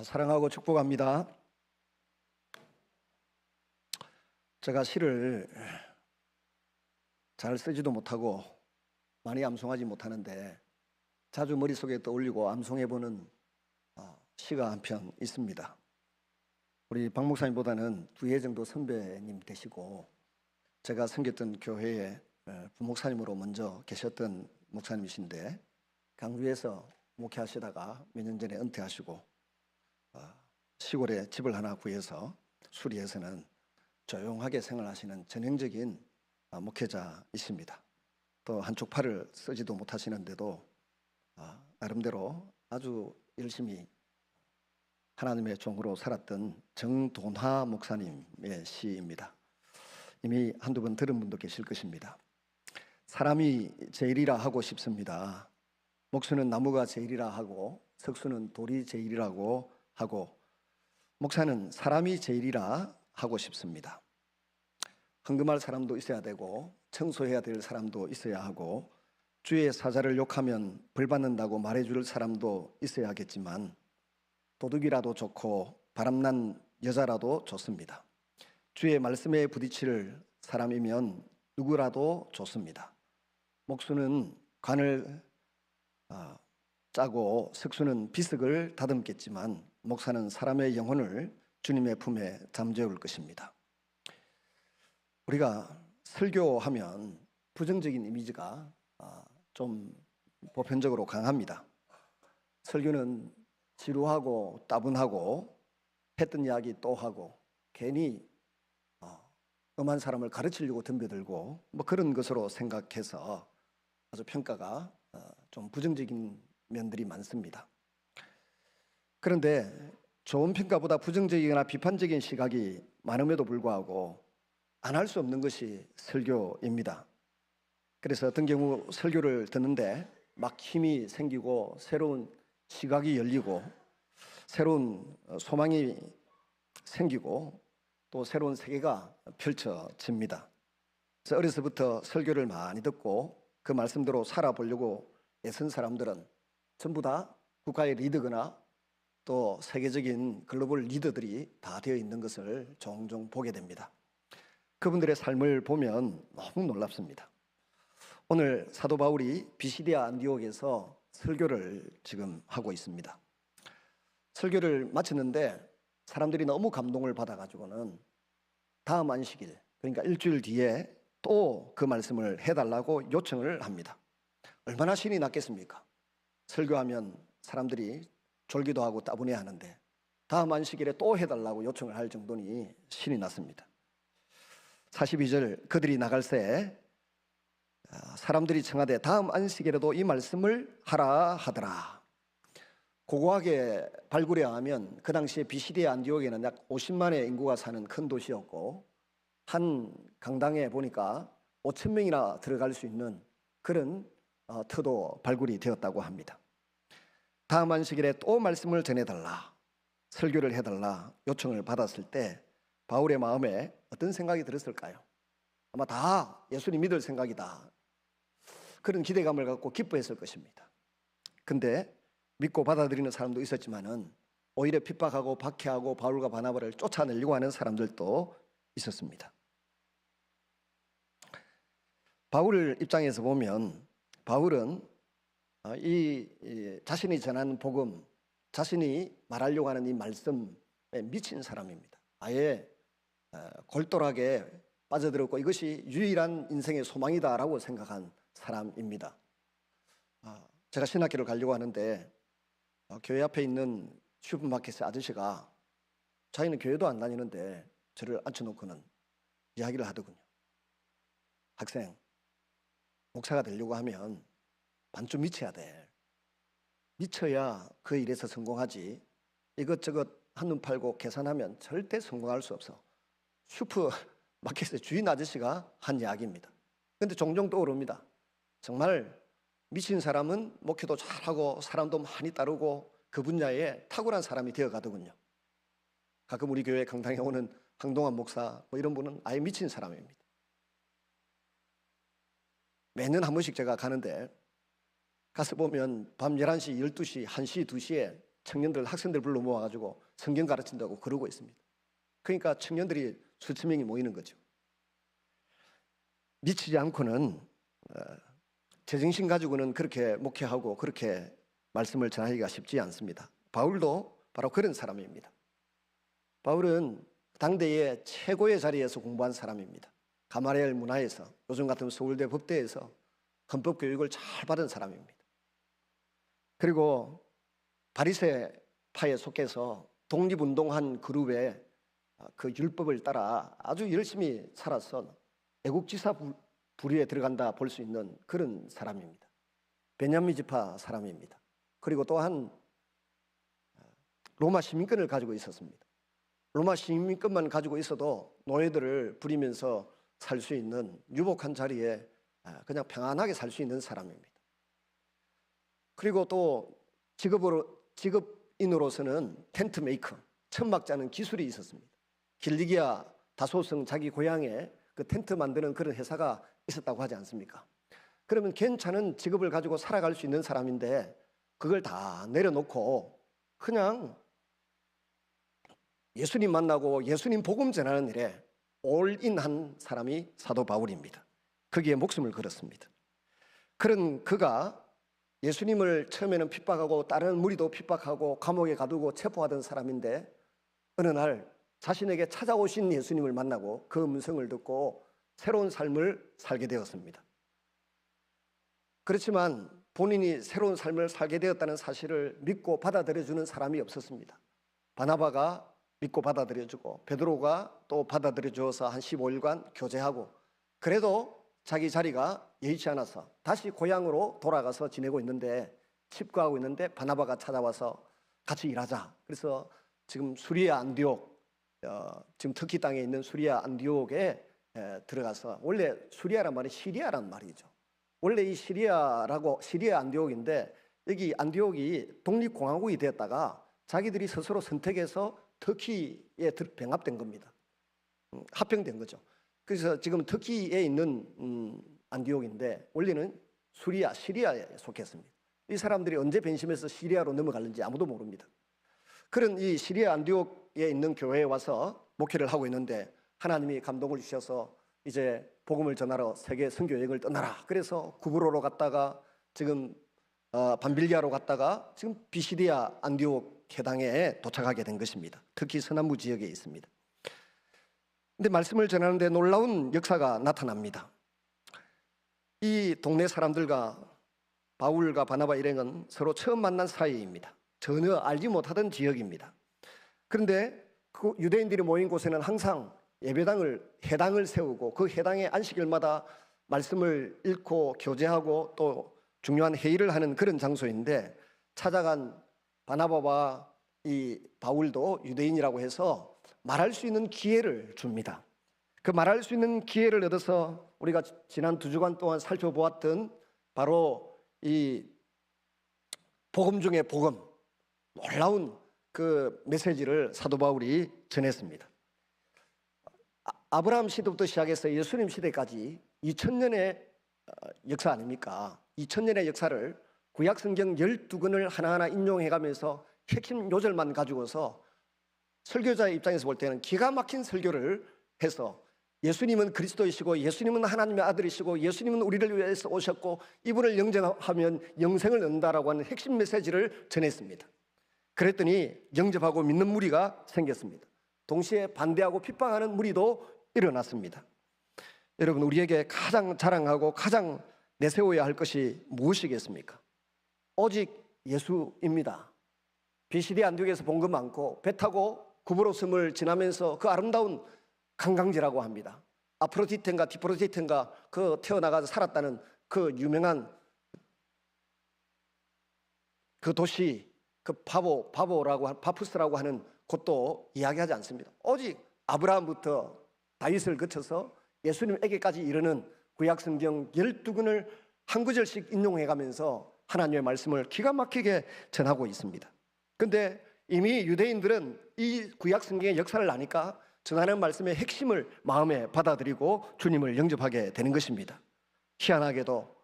사랑하고 축복합니다. 제가 시를 잘 쓰지도 못하고 많이 암송하지 못하는데 자주 머릿속에 떠올리고 암송해보는 시가 한 편 있습니다. 우리 박 목사님보다는 2회 정도 선배님 되시고 제가 섬겼던 교회에 부목사님으로 먼저 계셨던 목사님이신데 강주에서 목회하시다가 몇 년 전에 은퇴하시고 시골에 집을 하나 구해서 수리해서는 조용하게 생활하시는 전형적인 목회자이십니다. 또 한쪽 팔을 쓰지도 못하시는데도 나름대로 아주 열심히 하나님의 종으로 살았던 정돈하 목사님의 시입니다. 이미 한두 번 들은 분도 계실 것입니다. 사람이 제일이라 하고 싶습니다. 목수는 나무가 제일이라 하고 석수는 돌이 제일이라고 하고 목사는 사람이 제일이라 하고 싶습니다. 헌금할 사람도 있어야 되고 청소해야 될 사람도 있어야 하고 주의 사자를 욕하면 벌 받는다고 말해줄 사람도 있어야겠지만 도둑이라도 좋고 바람난 여자라도 좋습니다. 주의 말씀에 부딪힐 사람이면 누구라도 좋습니다. 목수는 관을 짜고 석수는 비석을 다듬겠지만 목사는 사람의 영혼을 주님의 품에 잠재울 것입니다. 우리가 설교하면 부정적인 이미지가 좀 보편적으로 강합니다. 설교는 지루하고 따분하고 했던 이야기 또 하고 괜히 엄한 사람을 가르치려고 덤벼들고 뭐 그런 것으로 생각해서 아주 평가가 좀 부정적인 면들이 많습니다. 그런데 좋은 평가보다 부정적이거나 비판적인 시각이 많음에도 불구하고 안 할 수 없는 것이 설교입니다. 그래서 어떤 경우 설교를 듣는데 막 힘이 생기고 새로운 시각이 열리고 새로운 소망이 생기고 또 새로운 세계가 펼쳐집니다. 그래서 어려서부터 설교를 많이 듣고 그 말씀대로 살아보려고 애쓴 사람들은 전부 다 국가의 리더거나 또 세계적인 글로벌 리더들이 다 되어 있는 것을 종종 보게 됩니다. 그분들의 삶을 보면 너무 놀랍습니다. 오늘 사도 바울이 비시디아 안디옥에서 설교를 지금 하고 있습니다. 설교를 마쳤는데 사람들이 너무 감동을 받아가지고는 다음 안식일, 그러니까 일주일 뒤에 또 그 말씀을 해달라고 요청을 합니다. 얼마나 신이 났겠습니까? 설교하면 사람들이 졸기도 하고 따분해 하는데 다음 안식일에 또 해달라고 요청을 할 정도니 신이 났습니다. 42절 그들이 나갈 새 사람들이 청하되 다음 안식일에도 이 말씀을 하라 하더라. 고고하게 발굴해야 하면 그 당시에 비시디아 안디옥에는 약 50만의 인구가 사는 큰 도시였고 한 강당에 보니까 5천 명이나 들어갈 수 있는 그런 터도 발굴이 되었다고 합니다. 다음 안식일에 또 말씀을 전해달라, 설교를 해달라 요청을 받았을 때 바울의 마음에 어떤 생각이 들었을까요? 아마 다 예수님 믿을 생각이다, 그런 기대감을 갖고 기뻐했을 것입니다. 근데 믿고 받아들이는 사람도 있었지만은 오히려 핍박하고 박해하고 바울과 바나바를 쫓아내려고 하는 사람들도 있었습니다. 바울 입장에서 보면 바울은 이 자신이 전하는 복음, 자신이 말하려고 하는 이 말씀에 미친 사람입니다. 아예 골똘하게 빠져들었고 이것이 유일한 인생의 소망이다라고 생각한 사람입니다. 제가 신학교를 가려고 하는데 교회 앞에 있는 슈퍼마켓의 아저씨가 자기는 교회도 안 다니는데 저를 앉혀놓고는 이야기를 하더군요. 학생, 목사가 되려고 하면 반쯤 미쳐야 돼. 미쳐야 그 일에서 성공하지. 이것저것 한눈 팔고 계산하면 절대 성공할 수 없어. 슈퍼마켓의 주인 아저씨가 한 이야기입니다. 그런데 종종 떠오릅니다. 정말 미친 사람은 목회도 잘하고 사람도 많이 따르고 그 분야에 탁월한 사람이 되어가더군요. 가끔 우리 교회 강당에 오는 황동환 목사 뭐 이런 분은 아예 미친 사람입니다. 매년 한 번씩 제가 가는데 가서 보면 밤 11시, 12시, 1시, 2시에 청년들, 학생들 불러 모아가지고 성경 가르친다고 그러고 있습니다. 그러니까 청년들이 수천 명이 모이는 거죠. 미치지 않고는 제정신 가지고는 그렇게 목회하고 그렇게 말씀을 전하기가 쉽지 않습니다. 바울도 바로 그런 사람입니다. 바울은 당대의 최고의 자리에서 공부한 사람입니다. 가마리엘 문화에서, 요즘 같은 서울대 법대에서 헌법 교육을 잘 받은 사람입니다. 그리고 바리새파에 속해서 독립운동한 그룹의 그 율법을 따라 아주 열심히 살아서 애국지사 부류에 들어간다 볼 수 있는 그런 사람입니다. 베냐민 지파 사람입니다. 그리고 또한 로마 시민권을 가지고 있었습니다. 로마 시민권만 가지고 있어도 노예들을 부리면서 살 수 있는 유복한 자리에 그냥 평안하게 살 수 있는 사람입니다. 그리고 또 직업인으로서는 텐트 메이커, 천막 짜는 기술이 있었습니다. 길리기아 다소성 자기 고향에 그 텐트 만드는 그런 회사가 있었다고 하지 않습니까? 그러면 괜찮은 직업을 가지고 살아갈 수 있는 사람인데 그걸 다 내려놓고 그냥 예수님 만나고 예수님 복음 전하는 일에 올인한 사람이 사도 바울입니다. 거기에 목숨을 걸었습니다. 그런 그가 예수님을 처음에는 핍박하고 다른 무리도 핍박하고 감옥에 가두고 체포하던 사람인데 어느 날 자신에게 찾아오신 예수님을 만나고 그 음성을 듣고 새로운 삶을 살게 되었습니다. 그렇지만 본인이 새로운 삶을 살게 되었다는 사실을 믿고 받아들여주는 사람이 없었습니다. 바나바가 믿고 받아들여주고 베드로가 또 받아들여주어서 한 15일간 교제하고 그래도 자기 자리가 여의치 않아서 다시 고향으로 돌아가서 지내고 있는데 칩거하고 있는데 바나바가 찾아와서 같이 일하자. 그래서 지금 수리아 안디옥 지금 터키 땅에 있는 수리아 안디옥에 들어가서 원래 수리아란 말이 시리아란 말이죠. 원래 이 시리아 안디옥인데 여기 안디옥이 독립공화국이 되었다가 자기들이 스스로 선택해서 터키에 병합된 겁니다. 합병된 거죠. 그래서 지금 터키에 있는 안디옥인데 원래는 시리아에 속했습니다. 이 사람들이 언제 변심해서 시리아로 넘어갔는지 아무도 모릅니다. 그런 이 시리아 안디옥에 있는 교회에 와서 목회를 하고 있는데 하나님이 감동을 주셔서 이제 복음을 전하러 세계 선교 여행을 떠나라. 그래서 구브로로 갔다가 지금 밤빌리아로 갔다가 지금 비시디아 안디옥 해당에 도착하게 된 것입니다. 특히 서남부 지역에 있습니다. 근데 말씀을 전하는데 놀라운 역사가 나타납니다. 이 동네 사람들과 바울과 바나바 일행은 서로 처음 만난 사이입니다. 전혀 알지 못하던 지역입니다. 그런데 그 유대인들이 모인 곳에는 항상 해당을 세우고 그 해당의 안식일마다 말씀을 읽고 교제하고 또 중요한 회의를 하는 그런 장소인데 찾아간 바나바와 이 바울도 유대인이라고 해서 말할 수 있는 기회를 줍니다. 그 말할 수 있는 기회를 얻어서 우리가 지난 2주간 동안 살펴보았던 바로 이 복음 중의 복음, 놀라운 그 메시지를 사도 바울이 전했습니다. 아브라함 시대부터 시작해서 예수님 시대까지 2000년의 역사 아닙니까? 2000년의 역사를 구약 성경 12권을 하나하나 인용해가면서 핵심 요절만 가지고서 설교자의 입장에서 볼 때는 기가 막힌 설교를 해서 예수님은 그리스도이시고 예수님은 하나님의 아들이시고 예수님은 우리를 위해서 오셨고 이분을 영접하면 영생을 얻는다라고 하는 핵심 메시지를 전했습니다. 그랬더니 영접하고 믿는 무리가 생겼습니다. 동시에 반대하고 핍박하는 무리도 일어났습니다. 여러분, 우리에게 가장 자랑하고 가장 내세워야 할 것이 무엇이겠습니까? 오직 예수입니다. 비시디 안디옥에서 본 것 많고 배 타고 구브로섬을 지나면서 그 아름다운 관광지라고 합니다. 아프로디테인가 디프로디테인가 그 태어나가서 살았다는 그 유명한 그 도시, 그 바푸스라고 하는 곳도 이야기하지 않습니다. 오직 아브라함부터 다윗을 거쳐서 예수님에게까지 이르는 구약성경 12권을 한 구절씩 인용해가면서 하나님의 말씀을 기가 막히게 전하고 있습니다. 그런데 이미 유대인들은 이 구약성경의 역사를 아니까 전하는 말씀의 핵심을 마음에 받아들이고 주님을 영접하게 되는 것입니다. 희한하게도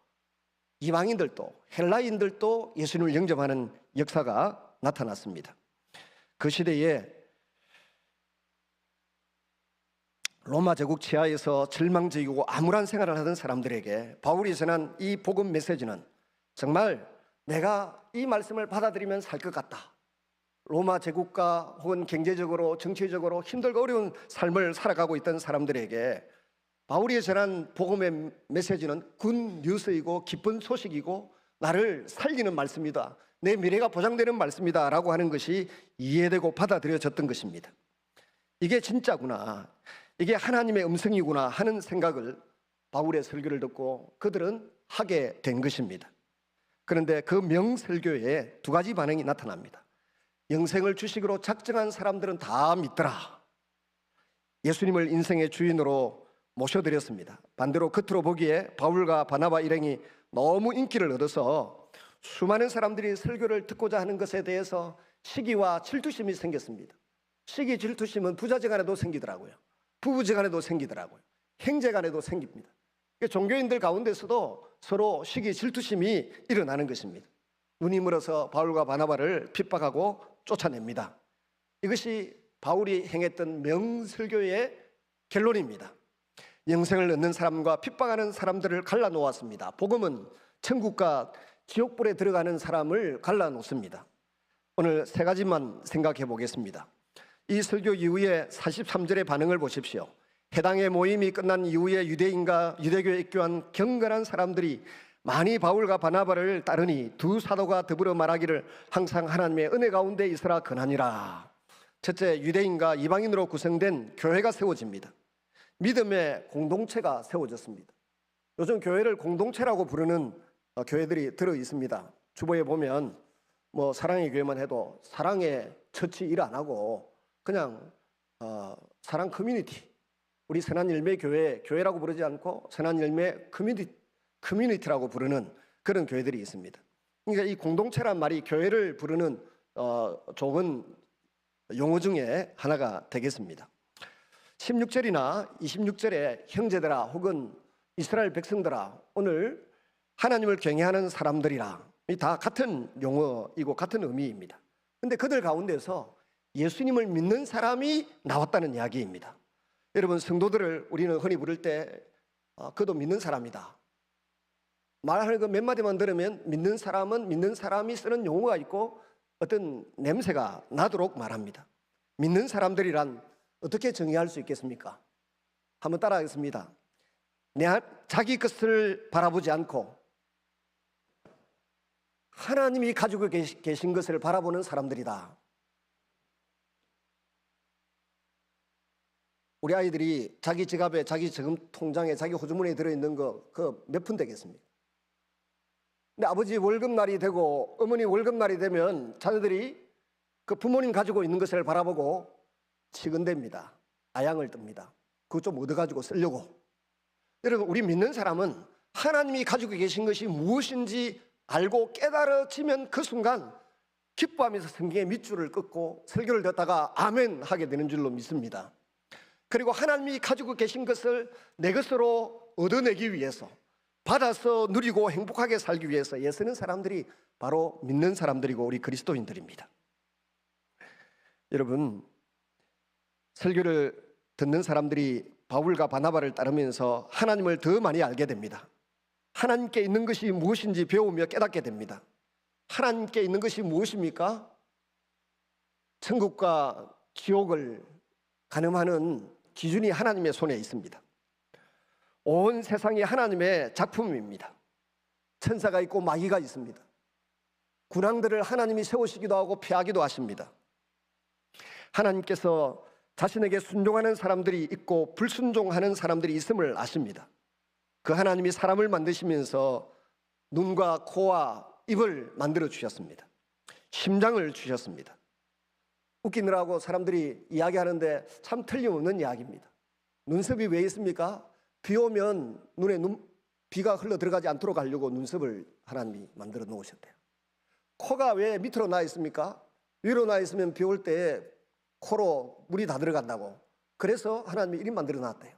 이방인들도 헬라인들도 예수님을 영접하는 역사가 나타났습니다. 그 시대에 로마 제국 치하에서 절망적이고 암울한 생활을 하던 사람들에게 바울이 전한 이 복음 메시지는 정말 내가 이 말씀을 받아들이면 살 것 같다. 로마 제국과 혹은 경제적으로 정치적으로 힘들고 어려운 삶을 살아가고 있던 사람들에게 바울이 전한 복음의 메시지는 굿 뉴스이고 기쁜 소식이고 나를 살리는 말씀이다. 내 미래가 보장되는 말씀이다 라고 하는 것이 이해되고 받아들여졌던 것입니다. 이게 진짜구나, 이게 하나님의 음성이구나 하는 생각을 바울의 설교를 듣고 그들은 하게 된 것입니다. 그런데 그 명설교에 두 가지 반응이 나타납니다. 영생을 주식으로 작정한 사람들은 다 믿더라. 예수님을 인생의 주인으로 모셔드렸습니다. 반대로 겉으로 보기에 바울과 바나바 일행이 너무 인기를 얻어서 수많은 사람들이 설교를 듣고자 하는 것에 대해서 시기와 질투심이 생겼습니다. 시기, 질투심은 부자지간에도 생기더라고요. 부부지간에도 생기더라고요. 형제간에도 생깁니다. 종교인들 가운데서도 서로 시기, 질투심이 일어나는 것입니다. 눈이 멀어서 바울과 바나바를 핍박하고 쫓아냅니다. 이것이 바울이 행했던 명설교의 결론입니다. 영생을 얻는 사람과 핍박하는 사람들을 갈라놓았습니다. 복음은 천국과 지옥불에 들어가는 사람을 갈라놓습니다. 오늘 세 가지만 생각해 보겠습니다. 이 설교 이후에 43절의 반응을 보십시오. 해당의 모임이 끝난 이후에 유대인과 유대교에 입교한 경건한 사람들이 많이 바울과 바나바를 따르니 두 사도가 더불어 말하기를 항상 하나님의 은혜 가운데 있으라 권하니라. 첫째, 유대인과 이방인으로 구성된 교회가 세워집니다. 믿음의 공동체가 세워졌습니다. 요즘 교회를 공동체라고 부르는 교회들이 들어 있습니다. 주보에 보면 사랑의 교회만 해도 사랑의 처치 일 안 하고 그냥 사랑 커뮤니티, 우리 선한열매 교회라고 부르지 않고 선한열매 커뮤니티라고 부르는 그런 교회들이 있습니다. 그러니까 이 공동체란 말이 교회를 부르는 좋은 용어 중에 하나가 되겠습니다. 16절이나 26절에 형제들아 혹은 이스라엘 백성들아, 오늘 하나님을 경외하는 사람들이라, 이 다 같은 용어이고 같은 의미입니다. 그런데 그들 가운데서 예수님을 믿는 사람이 나왔다는 이야기입니다. 여러분, 성도들을 우리는 흔히 부를 때 그도 믿는 사람이다. 말하는 거 몇 마디만 들으면 믿는 사람은 믿는 사람이 쓰는 용어가 있고 어떤 냄새가 나도록 말합니다. 믿는 사람들이란 어떻게 정의할 수 있겠습니까? 한번 따라하겠습니다. 자기 것을 바라보지 않고 하나님이 가지고 계신 것을 바라보는 사람들이다. 우리 아이들이 자기 지갑에, 자기 저금 통장에, 자기 호주머니에 들어있는 거 그 몇 푼 되겠습니까? 근데 아버지 월급날이 되고 어머니 월급날이 되면 자녀들이 그 부모님 가지고 있는 것을 바라보고 치근댑니다. 아양을 뜹니다. 그거 좀 얻어가지고 쓰려고. 여러분, 우리 믿는 사람은 하나님이 가지고 계신 것이 무엇인지 알고 깨달아지면 그 순간 기뻐하면서 성경의 밑줄을 긋고 설교를 듣다가 아멘 하게 되는 줄로 믿습니다. 그리고 하나님이 가지고 계신 것을 내 것으로 얻어내기 위해서, 받아서 누리고 행복하게 살기 위해서 애쓰는 사람들이 바로 믿는 사람들이고 우리 그리스도인들입니다. 여러분, 설교를 듣는 사람들이 바울과 바나바를 따르면서 하나님을 더 많이 알게 됩니다. 하나님께 있는 것이 무엇인지 배우며 깨닫게 됩니다. 하나님께 있는 것이 무엇입니까? 천국과 지옥을 가늠하는 기준이 하나님의 손에 있습니다. 온 세상이 하나님의 작품입니다. 천사가 있고 마귀가 있습니다. 군왕들을 하나님이 세우시기도 하고 폐하기도 하십니다. 하나님께서 자신에게 순종하는 사람들이 있고 불순종하는 사람들이 있음을 아십니다. 그 하나님이 사람을 만드시면서 눈과 코와 입을 만들어 주셨습니다. 심장을 주셨습니다. 웃기느라고 사람들이 이야기하는데 참 틀림없는 이야기입니다. 눈썹이 왜 있습니까? 비 오면 눈에 비가 흘러 들어가지 않도록 하려고 눈썹을 하나님이 만들어 놓으셨대요. 코가 왜 밑으로 나 있습니까? 위로 나 있으면 비 올 때 코로 물이 다 들어간다고. 그래서 하나님이 이리 만들어 놨대요.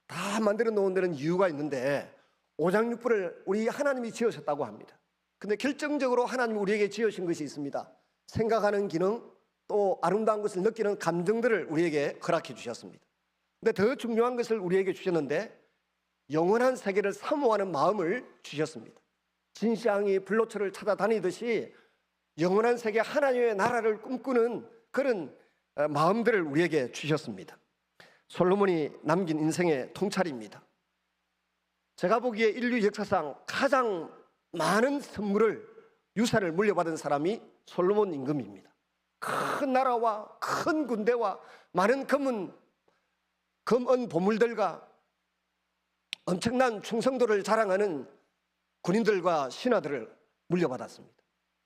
다 만들어 놓은 데는 이유가 있는데 오장육부를 우리 하나님이 지으셨다고 합니다. 근데 결정적으로 하나님이 우리에게 지으신 것이 있습니다. 생각하는 기능, 또 아름다운 것을 느끼는 감정들을 우리에게 허락해 주셨습니다. 근데 더 중요한 것을 우리에게 주셨는데 영원한 세계를 사모하는 마음을 주셨습니다. 진시황이 불로초를 찾아다니듯이 영원한 세계 하나님의 나라를 꿈꾸는 그런 마음들을 우리에게 주셨습니다. 솔로몬이 남긴 인생의 통찰입니다. 제가 보기에 인류 역사상 가장 많은 선물을, 유산을 물려받은 사람이 솔로몬 임금입니다. 큰 나라와 큰 군대와 많은 금은 보물들과 엄청난 충성도를 자랑하는 군인들과 신하들을 물려받았습니다.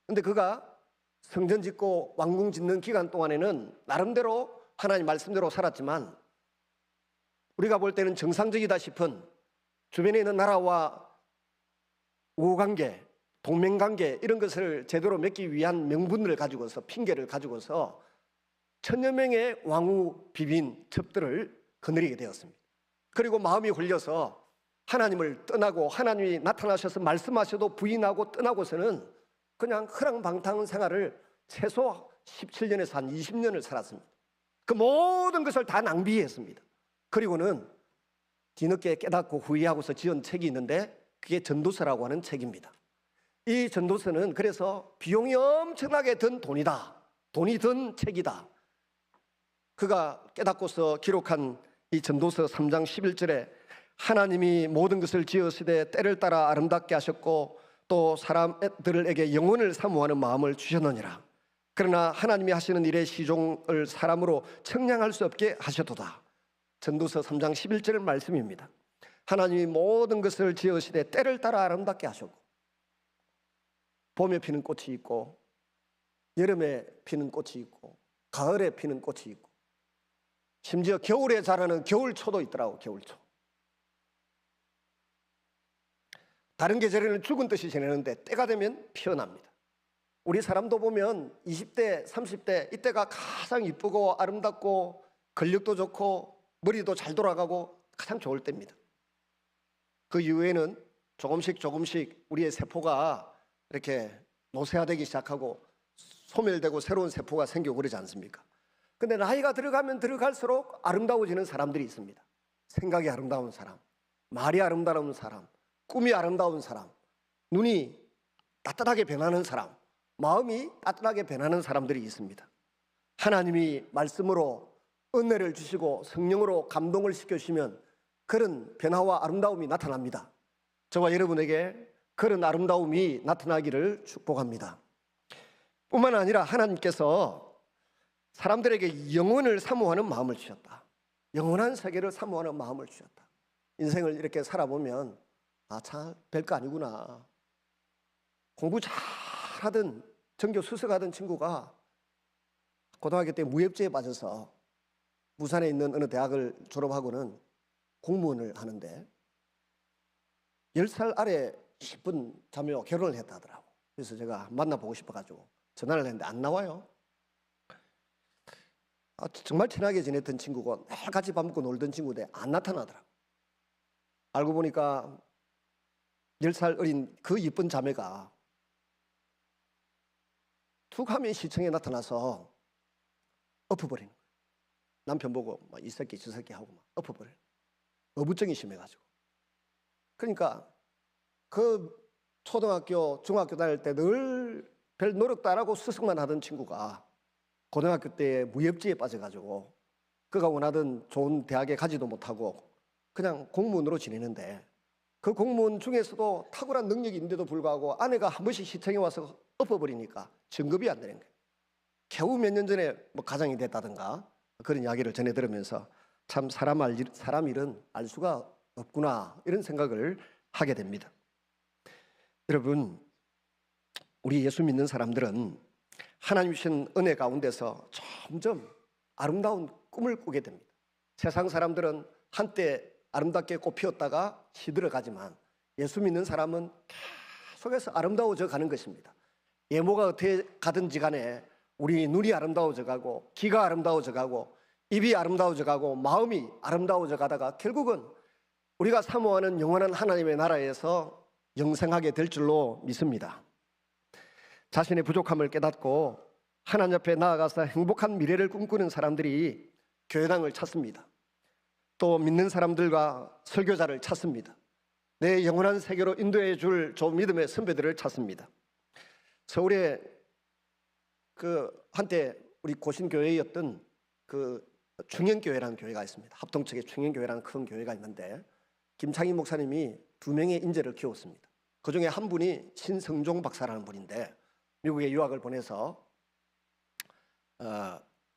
그런데 그가 성전 짓고 왕궁 짓는 기간 동안에는 나름대로 하나님 말씀대로 살았지만 우리가 볼 때는 정상적이다 싶은 주변에 있는 나라와 우호관계, 동맹관계 이런 것을 제대로 맺기 위한 명분을 가지고서, 핑계를 가지고서 천여 명의 왕후 비빈 첩들을 거느리게 되었습니다. 그리고 마음이 홀려서 하나님을 떠나고 하나님이 나타나셔서 말씀하셔도 부인하고 떠나고서는 그냥 허랑방탕한 생활을 최소 17년에서 한 20년을 살았습니다. 그 모든 것을 다 낭비했습니다. 그리고는 뒤늦게 깨닫고 후회하고서 지은 책이 있는데 그게 전도서라고 하는 책입니다. 이 전도서는 그래서 비용이 엄청나게 든 돈이다, 돈이 든 책이다. 그가 깨닫고서 기록한 이 전도서 3장 11절에 하나님이 모든 것을 지으시되 때를 따라 아름답게 하셨고 또 사람들에게 영혼을 사모하는 마음을 주셨느니라. 그러나 하나님이 하시는 일의 시종을 사람으로 청량할 수 없게 하셨도다. 전도서 3장 11절 말씀입니다. 하나님이 모든 것을 지으시되 때를 따라 아름답게 하셨고 봄에 피는 꽃이 있고 여름에 피는 꽃이 있고 가을에 피는 꽃이 있고 심지어 겨울에 자라는 겨울초도 있더라고. 겨울초. 다른 계절에는 죽은 듯이 지내는데 때가 되면 피어납니다. 우리 사람도 보면 20대, 30대 이때가 가장 이쁘고 아름답고 근력도 좋고 머리도 잘 돌아가고 가장 좋을 때입니다. 그 이후에는 조금씩 우리의 세포가 이렇게 노쇠화되기 시작하고 소멸되고 새로운 세포가 생기고 그러지 않습니까? 근데 나이가 들어가면 들어갈수록 아름다워지는 사람들이 있습니다. 생각이 아름다운 사람, 말이 아름다운 사람, 꿈이 아름다운 사람, 눈이 따뜻하게 변하는 사람, 마음이 따뜻하게 변하는 사람들이 있습니다. 하나님이 말씀으로 은혜를 주시고 성령으로 감동을 시켜주시면 그런 변화와 아름다움이 나타납니다. 저와 여러분에게 그런 아름다움이 나타나기를 축복합니다. 뿐만 아니라 하나님께서 사람들에게 영혼을 사모하는 마음을 주셨다. 영원한 세계를 사모하는 마음을 주셨다. 인생을 이렇게 살아보면 참 별거 아니구나. 공부 잘하던 전교 수석하던 친구가 고등학교 때 무협지에 빠져서 부산에 있는 어느 대학을 졸업하고는 공무원을 하는데 10살 아래 10분 자매와 결혼을 했다 하더라고. 그래서 제가 만나보고 싶어가지고 전화를 했는데 안 나와요. 정말 친하게 지냈던 친구고 매일 같이 밥 먹고 놀던 친구인데 안 나타나더라고. 알고 보니까 10살 어린 그 이쁜 자매가 툭 하면 시청에 나타나서 엎어버리는 거예요. 남편 보고 이 새끼 저 새끼 하고 막 엎어버려요. 어부증이 심해가지고. 그러니까 그 초등학교 중학교 다닐 때 늘 별 노력도 안 하고 수석만 하던 친구가 고등학교 때 무협지에 빠져가지고 그가 원하던 좋은 대학에 가지도 못하고 그냥 공무원으로 지내는데 그 공무원 중에서도 탁월한 능력이 있는데도 불구하고 아내가 한 번씩 시청에 와서 엎어버리니까 진급이 안 되는 거예요. 겨우 몇 년 전에 뭐 가장이 됐다든가 그런 이야기를 전해 들으면서 참 사람 일은 알 수가 없구나 이런 생각을 하게 됩니다. 여러분, 우리 예수 믿는 사람들은 하나님 주신 은혜 가운데서 점점 아름다운 꿈을 꾸게 됩니다. 세상 사람들은 한때 아름답게 꽃 피웠다가 시들어가지만 예수 믿는 사람은 계속해서 아름다워져 가는 것입니다. 예모가 어떻게 가든지 간에 우리 눈이 아름다워져 가고 귀가 아름다워져 가고 입이 아름다워져 가고 마음이 아름다워져 가다가 결국은 우리가 사모하는 영원한 하나님의 나라에서 영생하게 될 줄로 믿습니다. 자신의 부족함을 깨닫고 하나님 앞에 나아가서 행복한 미래를 꿈꾸는 사람들이 교회당을 찾습니다. 또 믿는 사람들과 설교자를 찾습니다. 내 영원한 세계로 인도해 줄 좋은 믿음의 선배들을 찾습니다. 서울에 한때 우리 고신교회였던 충현교회라는 교회가 있습니다. 합동측에 충현교회라는 큰 교회가 있는데 김창희 목사님이 2명의 인재를 키웠습니다. 그 중에 한 분이 신성종 박사라는 분인데 미국에 유학을 보내서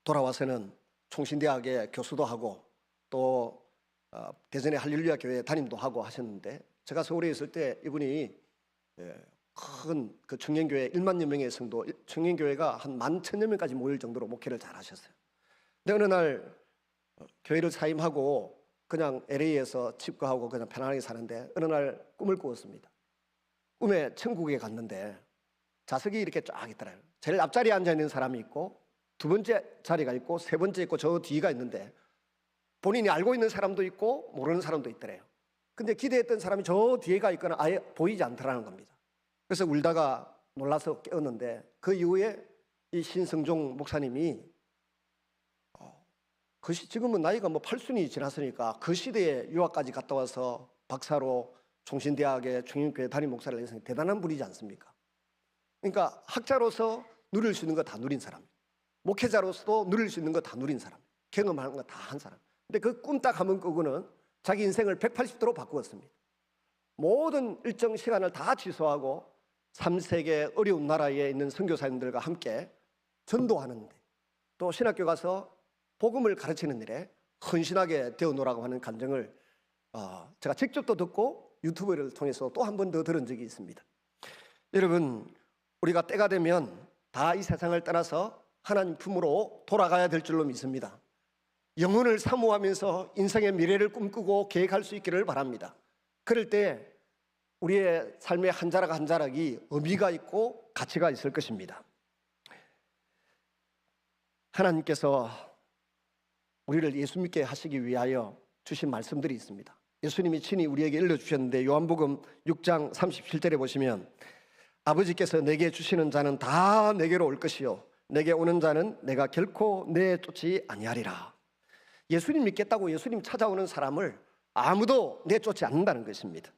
돌아와서는 총신대학에 교수도 하고 또 대전의 할렐루야 교회 담임도 하고 하셨는데, 제가 서울에 있을 때 이분이 큰 그 충현교회 1만여 명의 성도, 충현교회가 한 11,000여 명까지 모일 정도로 목회를 잘 하셨어요. 근데 어느 날 교회를 사임하고 그냥 LA에서 집거하고 그냥 편안하게 사는데 어느 날 꿈을 꾸었습니다. 꿈에 천국에 갔는데 좌석이 이렇게 쫙 있더라고요. 제일 앞자리에 앉아있는 사람이 있고 두 번째 자리가 있고 세 번째 있고 저 뒤가 있는데 본인이 알고 있는 사람도 있고 모르는 사람도 있더래요. 근데 기대했던 사람이 저 뒤에가 있거나 아예 보이지 않더라는 겁니다. 그래서 울다가 놀라서 깨었는데 그 이후에 이 신성종 목사님이 지금은 나이가 뭐 8순이 지났으니까 그 시대에 유학까지 갔다 와서 박사로 총신대학의 충현교회 담임 목사를 했으니 대단한 분이지 않습니까? 그러니까 학자로서 누릴 수 있는 거 다 누린 사람, 목회자로서도 누릴 수 있는 거 다 누린 사람, 경험하는 거 다 한 사람. 근데 그 꿈딱 한번 꾸고는 자기 인생을 180도로 바꾸었습니다. 모든 일정 시간을 다 취소하고 3세계 어려운 나라에 있는 선교사님들과 함께 전도하는데 또 신학교 가서 복음을 가르치는 일에 헌신하게 되어노라고 하는 간증을 제가 직접 또 듣고 유튜브를 통해서 또 한 번 더 들은 적이 있습니다. 여러분, 우리가 때가 되면 다 이 세상을 떠나서 하나님 품으로 돌아가야 될 줄로 믿습니다. 영혼을 사모하면서 인생의 미래를 꿈꾸고 계획할 수 있기를 바랍니다. 그럴 때 우리의 삶의 한 자락 한 자락이 의미가 있고 가치가 있을 것입니다. 하나님께서 우리를 예수 믿게 하시기 위하여 주신 말씀들이 있습니다. 예수님이 친히 우리에게 일러주셨는데 요한복음 6장 37절에 보시면 아버지께서 내게 주시는 자는 다 내게로 올 것이요 내게 오는 자는 내가 결코 내쫓지 아니하리라. 예수님 믿겠다고 예수님 찾아오는 사람을 아무도 내쫓지 않는다는 것입니다.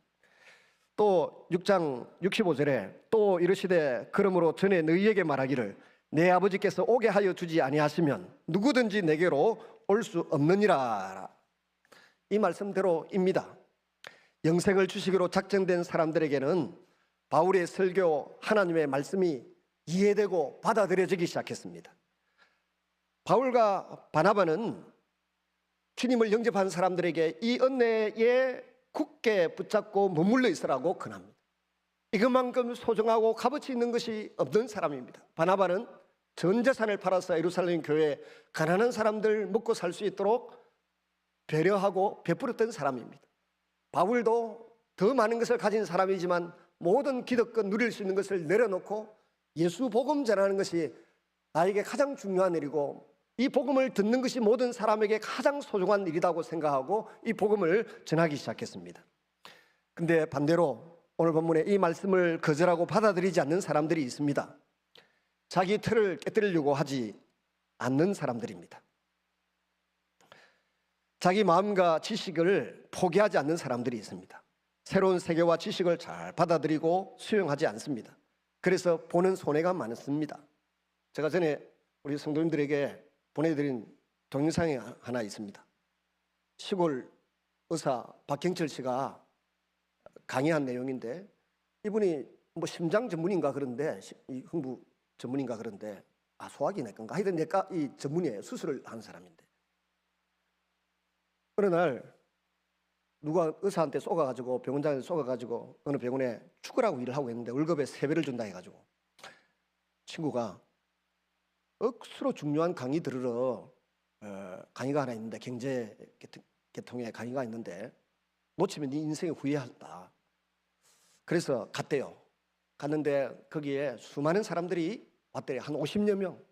또 6장 65절에 또 이르시되 그러므로 전에 너희에게 말하기를 내 아버지께서 오게 하여 주지 아니하시면 누구든지 내게로 올 수 없느니라. 이 말씀대로입니다. 영생을 주시기로 작정된 사람들에게는 바울의 설교, 하나님의 말씀이 이해되고 받아들여지기 시작했습니다. 바울과 바나바는 주님을 영접한 사람들에게 이 은혜에 굳게 붙잡고 머물러 있으라고 권합니다. 이것만큼 소중하고 값어치 있는 것이 없는 사람입니다. 바나바는 전 재산을 팔아서 예루살렘 교회에 가난한 사람들 먹고 살 수 있도록 배려하고 베풀었던 사람입니다. 바울도 더 많은 것을 가진 사람이지만 모든 기득권 누릴 수 있는 것을 내려놓고 예수 복음 전하는 것이 나에게 가장 중요한 일이고 이 복음을 듣는 것이 모든 사람에게 가장 소중한 일이라고 생각하고 이 복음을 전하기 시작했습니다. 근데 반대로 오늘 본문에 이 말씀을 거절하고 받아들이지 않는 사람들이 있습니다. 자기 틀을 깨뜨리려고 하지 않는 사람들입니다. 자기 마음과 지식을 포기하지 않는 사람들이 있습니다. 새로운 세계와 지식을 잘 받아들이고 수용하지 않습니다. 그래서 보는 손해가 많습니다. 제가 전에 우리 성도님들에게 보내드린 동영상이 하나 있습니다. 시골 의사 박경철 씨가 강의한 내용인데 이분이 뭐 심장 전문인가 그런데 흥부 전문인가 그런데 소화기 내과인가 하여튼 내과 이 전문의에 수술을 하는 사람인데 어느 날 누가 의사한테 쏘가가지고 병원장한테 쏘가가지고 어느 병원에 죽으라고 일을 하고 있는데 월급에 3배를 준다 해가지고 친구가 억수로 중요한 강의 들으러 강의가 하나 있는데 경제 계통의 강의가 있는데 놓치면 네 인생에 후회한다. 그래서 갔대요. 갔는데 거기에 수많은 사람들이 왔대요. 한 50여 명.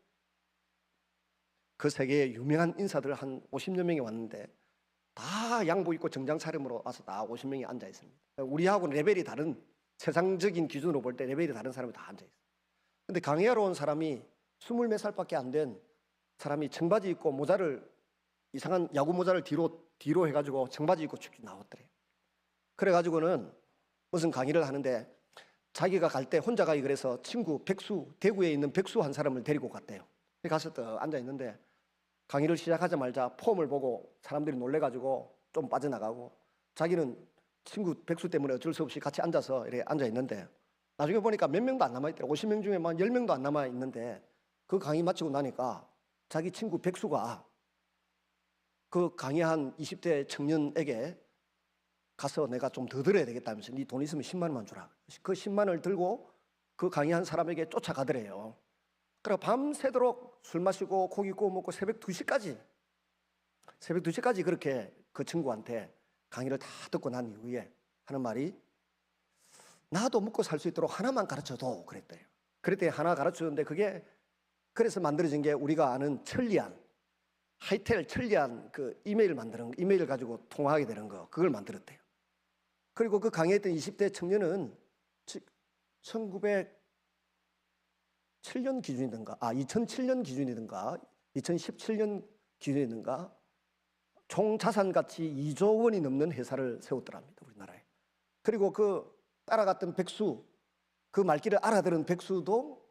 그 세계의 유명한 인사들 한 50여 명이 왔는데 다 양복 입고 정장 차림으로 와서 다 50명이 앉아 있습니다. 우리하고는 레벨이 다른 세상적인 기준으로 볼 때 레벨이 다른 사람이 다 앉아 있어요. 근데 강의하러 온 사람이 스물 몇 살밖에 안 된 사람이 청바지 입고 모자를 이상한 야구 모자를 뒤로 해가지고 청바지 입고 쭉 나왔더래요. 그래가지고는 무슨 강의를 하는데 자기가 갈 때 혼자 가기 그래서 친구 백수, 대구에 있는 백수 한 사람을 데리고 갔대요. 가서 또 앉아 있는데 강의를 시작하자마자 폼을 보고 사람들이 놀래가지고 좀 빠져나가고, 자기는 친구 백수 때문에 어쩔 수 없이 같이 앉아서 이렇게 앉아 있는데 나중에 보니까 몇 명도 안 남아있더라고요. 50명 중에 막 10명도 안 남아있는데 그 강의 마치고 나니까 자기 친구 백수가 그 강의한 20대 청년에게 가서 내가 좀 더 들어야 되겠다면서 네 돈 있으면 10만 원만 주라. 그 10만 원을 들고 그 강의한 사람에게 쫓아가더래요. 그래 밤새도록 술 마시고 고기 구워 먹고 새벽 2시까지 그렇게 그 친구한테 강의를 다 듣고 난 이후에 하는 말이, 나도 먹고 살 수 있도록 하나만 가르쳐도 그랬대요. 그랬더니 하나 가르쳤는데 그게 그래서 만들어진 게 우리가 아는 천리안, 하이텔 천리안 그 이메일 만드는 거, 이메일을 가지고 통화하게 되는 거, 그걸 만들었대요. 그리고 그 강의했던 20대 청년은 1907년 기준이든가 2007년 기준이든가 2017년 기준이든가 총 자산 가치 2조 원이 넘는 회사를 세웠더랍니다, 우리나라에. 그리고 그 따라갔던 백수, 그 말귀를 알아들은 백수도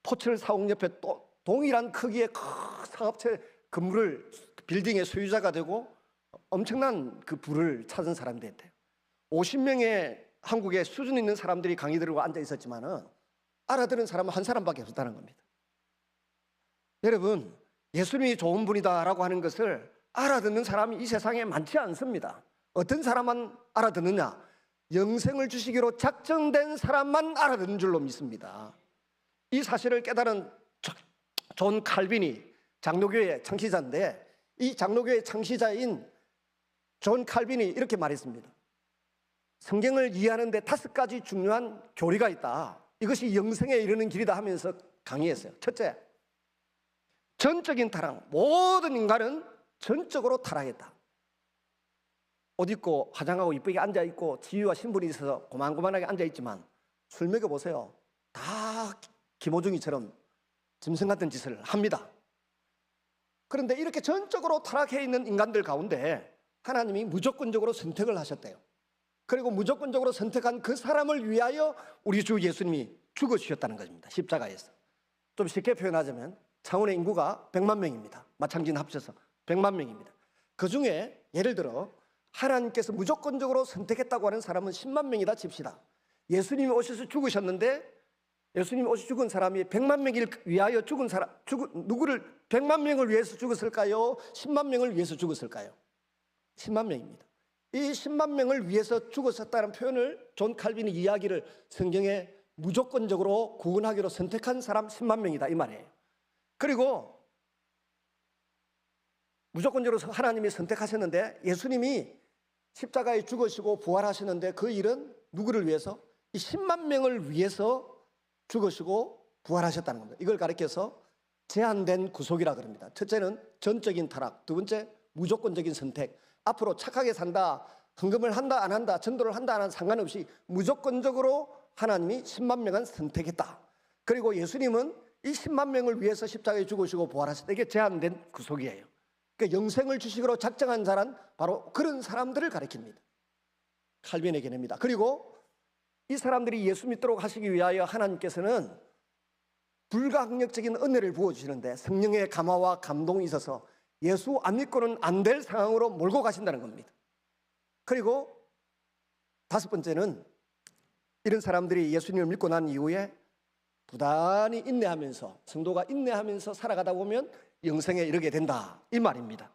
포철 사옥 옆에 또 동일한 크기의 큰 사업체 건물을 빌딩의 소유자가 되고 엄청난 그 부를 찾은 사람이 됐대요. 50명의 한국에 수준 있는 사람들이 강의 들고 앉아 있었지만은 알아들은 사람은 한 사람밖에 없었다는 겁니다. 여러분, 예수님이 좋은 분이다라고 하는 것을 알아듣는 사람이 이 세상에 많지 않습니다. 어떤 사람만 알아듣느냐? 영생을 주시기로 작정된 사람만 알아듣는 줄로 믿습니다. 이 사실을 깨달은 존 칼빈이 장로교의 창시자인데, 이 장로교의 창시자인 존 칼빈이 이렇게 말했습니다. 성경을 이해하는 데 5가지 중요한 교리가 있다. 이것이 영생에 이르는 길이다 하면서 강의했어요. 첫째, 전적인 타락. 모든 인간은 전적으로 타락했다. 옷 입고 화장하고 이쁘게 앉아있고 지위와 신분이 있어서 고만고만하게 앉아있지만 술 먹여보세요. 다 김호중이처럼 짐승 같은 짓을 합니다. 그런데 이렇게 전적으로 타락해 있는 인간들 가운데 하나님이 무조건적으로 선택을 하셨대요. 그리고 무조건적으로 선택한 그 사람을 위하여 우리 주 예수님이 죽어주셨다는 것입니다. 십자가에서. 좀 쉽게 표현하자면 창원의 인구가 100만 명입니다. 마창진 합쳐서 100만 명입니다. 그 중에 예를 들어 하나님께서 무조건적으로 선택했다고 하는 사람은 10만 명이다 칩시다. 예수님이 오셔서 죽으셨는데 예수님이 오셔서 죽은 사람이 100만 명을 위하여 죽은 사람, 누구를 100만 명을 위해서 죽었을까요? 10만 명을 위해서 죽었을까요? 10만 명입니다. 이 10만 명을 위해서 죽었었다는 표현을 존 칼빈이 이야기를 성경에 무조건적으로 구원하기로 선택한 사람 10만 명이다 이 말이에요. 그리고 무조건적으로 하나님이 선택하셨는데 예수님이 십자가에 죽으시고 부활하셨는데 그 일은 누구를 위해서? 이 10만 명을 위해서 죽으시고 부활하셨다는 겁니다. 이걸 가리켜서 제한된 구속이라 그럽니다. 첫째는 전적인 타락, 두 번째 무조건적인 선택. 앞으로 착하게 산다, 헌금을 한다 안 한다, 전도를 한다 안 한다 상관없이 무조건적으로 하나님이 10만 명은 선택했다. 그리고 예수님은 이 10만 명을 위해서 십자가에 죽으시고 부활하셨다. 이게 제한된 구속이에요. 그러니까 영생을 주시기로 작정한 자란 바로 그런 사람들을 가리킵니다. 칼빈의 개념입니다. 그리고 이 사람들이 예수 믿도록 하시기 위하여 하나님께서는 불가항력적인 은혜를 부어주시는데 성령의 감화와 감동이 있어서 예수 안 믿고는 안 될 상황으로 몰고 가신다는 겁니다. 그리고 5번째는 이런 사람들이 예수님을 믿고 난 이후에 부단히 인내하면서 성도가 인내하면서 살아가다 보면 영생에 이르게 된다 이 말입니다.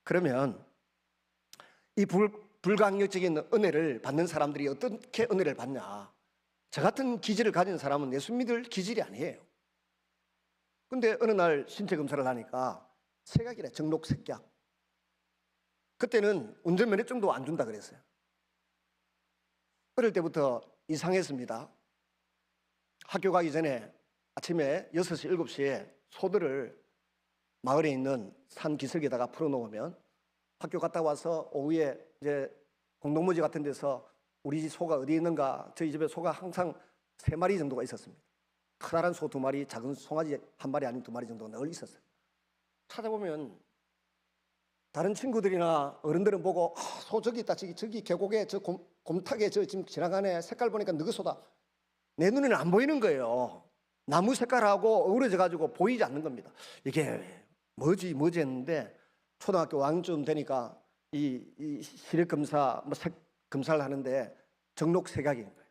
그러면 이 불가항력적인 은혜를 받는 사람들이 어떻게 은혜를 받냐? 저 같은 기질을 가진 사람은 예수 믿을 기질이 아니에요. 근데 어느 날 신체 검사를 하니까 색약이래. 정록색약. 그때는 운전면허증도 안 준다 그랬어요. 어릴 때부터 이상했습니다. 학교 가기 전에 아침에 6시, 7시에 소들을 마을에 있는 산 기슭에다가 풀어놓으면 학교 갔다 와서 오후에 이제 공동묘지 같은 데서 우리 집 소가 어디 있는가, 저희 집에 소가 항상 3마리 정도가 있었습니다. 커다란 소 2마리, 작은 송아지 1마리 아니면 2마리 정도가 늘 있었어요. 찾아보면 다른 친구들이나 어른들은 보고 소 저기 있다, 저기 계곡에 저 곰탕에 저 지금 지나가네, 색깔 보니까 너그 소다. 내 눈에는 안 보이는 거예요. 나무 색깔하고 어우러져 가지고 보이지 않는 겁니다. 이게 뭐지 했는데 초등학교 5학년쯤 되니까 이 시력 검사, 뭐 색 검사를 하는데 정록색약인 거예요.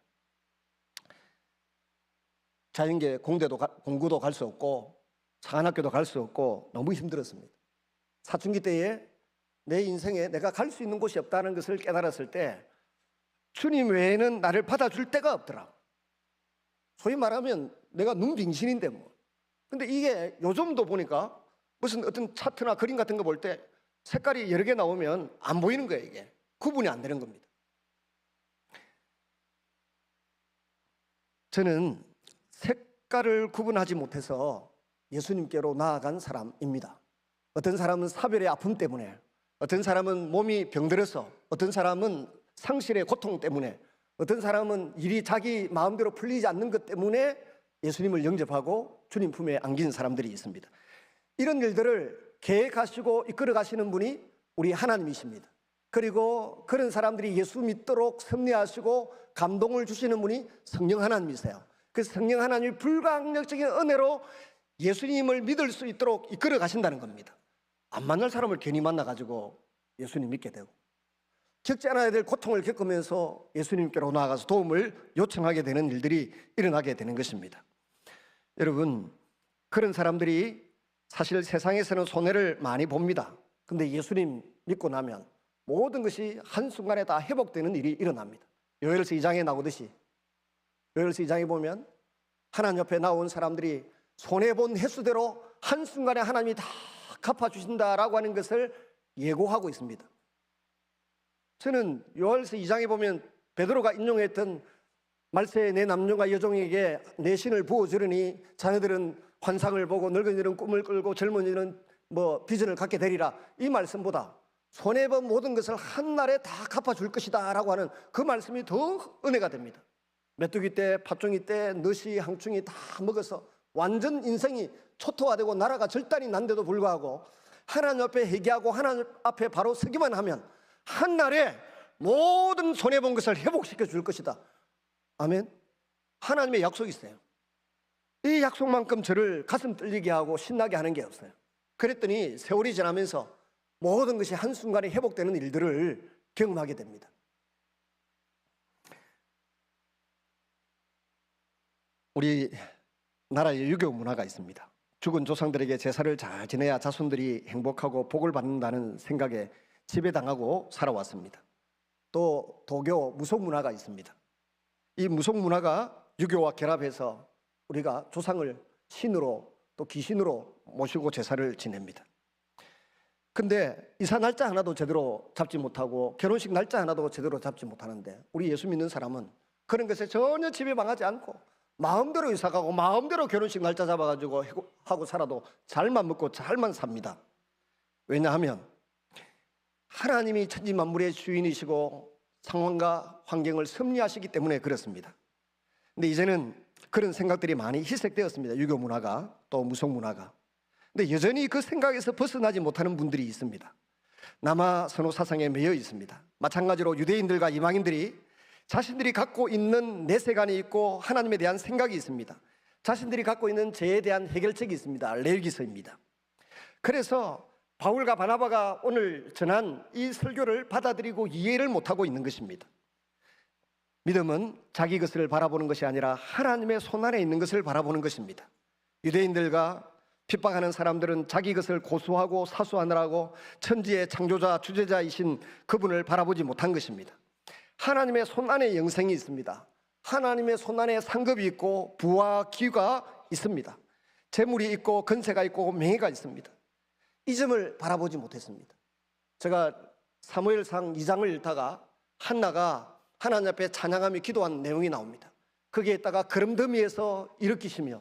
자연계 공구도 갈 수 없고 사관학교도 갈 수 없고 너무 힘들었습니다. 사춘기 때에 내 인생에 내가 갈 수 있는 곳이 없다는 것을 깨달았을 때 주님 외에는 나를 받아줄 데가 없더라. 소위 말하면 내가 눈빙신인데 뭐. 근데 이게 요즘도 보니까 무슨 어떤 차트나 그림 같은 거 볼 때 색깔이 여러 개 나오면 안 보이는 거예요. 이게 구분이 안 되는 겁니다. 저는 색깔을 구분하지 못해서 예수님께로 나아간 사람입니다. 어떤 사람은 사별의 아픔 때문에, 어떤 사람은 몸이 병들어서, 어떤 사람은 상실의 고통 때문에, 어떤 사람은 일이 자기 마음대로 풀리지 않는 것 때문에 예수님을 영접하고 주님 품에 안긴 사람들이 있습니다. 이런 일들을 계획하시고 이끌어 가시는 분이 우리 하나님이십니다. 그리고 그런 사람들이 예수 믿도록 섭리하시고 감동을 주시는 분이 성령 하나님이세요. 그래서 성령 하나님이 불가항력적인 은혜로 예수님을 믿을 수 있도록 이끌어 가신다는 겁니다. 안 만날 사람을 괜히 만나가지고 예수님 믿게 되고, 겪지 않아야 될 고통을 겪으면서 예수님께로 나아가서 도움을 요청하게 되는 일들이 일어나게 되는 것입니다. 여러분, 그런 사람들이 사실 세상에서는 손해를 많이 봅니다. 근데 예수님 믿고 나면 모든 것이 한순간에 다 회복되는 일이 일어납니다. 요엘서 2장에 나오듯이, 요엘서 2장에 보면 하나님 옆에 나온 사람들이 손해본 횟수대로 한순간에 하나님이 다 갚아주신다라고 하는 것을 예고하고 있습니다. 저는 요엘서 2장에 보면 베드로가 인용했던 말세에 내 남녀가 여종에게 내 신을 부어주려니 자녀들은 환상을 보고 늙은이들은 꿈을 끌고 젊은이들은 비전을 갖게 되리라, 이 말씀보다 손해본 모든 것을 한날에 다 갚아줄 것이다 라고 하는 그 말씀이 더 은혜가 됩니다. 메뚜기 때, 팥종이 때, 너시, 항충이 다 먹어서 완전 인생이 초토화되고 나라가 절단이 난데도 불구하고 하나님 앞에 회개하고 하나님 앞에 바로 서기만 하면 한날에 모든 손해본 것을 회복시켜 줄 것이다. 아멘. 하나님의 약속이 있어요. 이 약속만큼 저를 가슴 떨리게 하고 신나게 하는 게 없어요. 그랬더니 세월이 지나면서 모든 것이 한순간에 회복되는 일들을 경험하게 됩니다. 우리 나라에 유교 문화가 있습니다. 죽은 조상들에게 제사를 잘 지내야 자손들이 행복하고 복을 받는다는 생각에 지배당하고 살아왔습니다. 또 도교 무속 문화가 있습니다. 이 무속 문화가 유교와 결합해서 우리가 조상을 신으로 또 귀신으로 모시고 제사를 지냅니다. 근데 이사 날짜 하나도 제대로 잡지 못하고 결혼식 날짜 하나도 제대로 잡지 못하는데 우리 예수 믿는 사람은 그런 것에 전혀 지배당하지 않고 마음대로 이사 가고 마음대로 결혼식 날짜 잡아가지고 하고 살아도 잘만 먹고 잘만 삽니다. 왜냐하면 하나님이 천지 만물의 주인이시고 상황과 환경을 섭리하시기 때문에 그렇습니다. 근데 이제는 그런 생각들이 많이 희색되었습니다. 유교 문화가, 또 무속 문화가. 근데 여전히 그 생각에서 벗어나지 못하는 분들이 있습니다. 남아 선호 사상에 매여 있습니다. 마찬가지로 유대인들과 이방인들이 자신들이 갖고 있는 내세관이 있고 하나님에 대한 생각이 있습니다. 자신들이 갖고 있는 죄에 대한 해결책이 있습니다. 레위기서입니다. 그래서 바울과 바나바가 오늘 전한 이 설교를 받아들이고 이해를 못하고 있는 것입니다. 믿음은 자기 것을 바라보는 것이 아니라 하나님의 손안에 있는 것을 바라보는 것입니다. 유대인들과 핍박하는 사람들은 자기 것을 고수하고 사수하느라고 천지의 창조자 주재자이신 그분을 바라보지 못한 것입니다. 하나님의 손안에 영생이 있습니다. 하나님의 손안에 상급이 있고 부와 기가 있습니다. 재물이 있고 건세가 있고 명예가 있습니다. 이 점을 바라보지 못했습니다. 제가 사무엘상 2장을 읽다가 한나가 하나님 앞에 찬양하며 기도한 내용이 나옵니다. 거기에다가 거름더미에서 일으키시며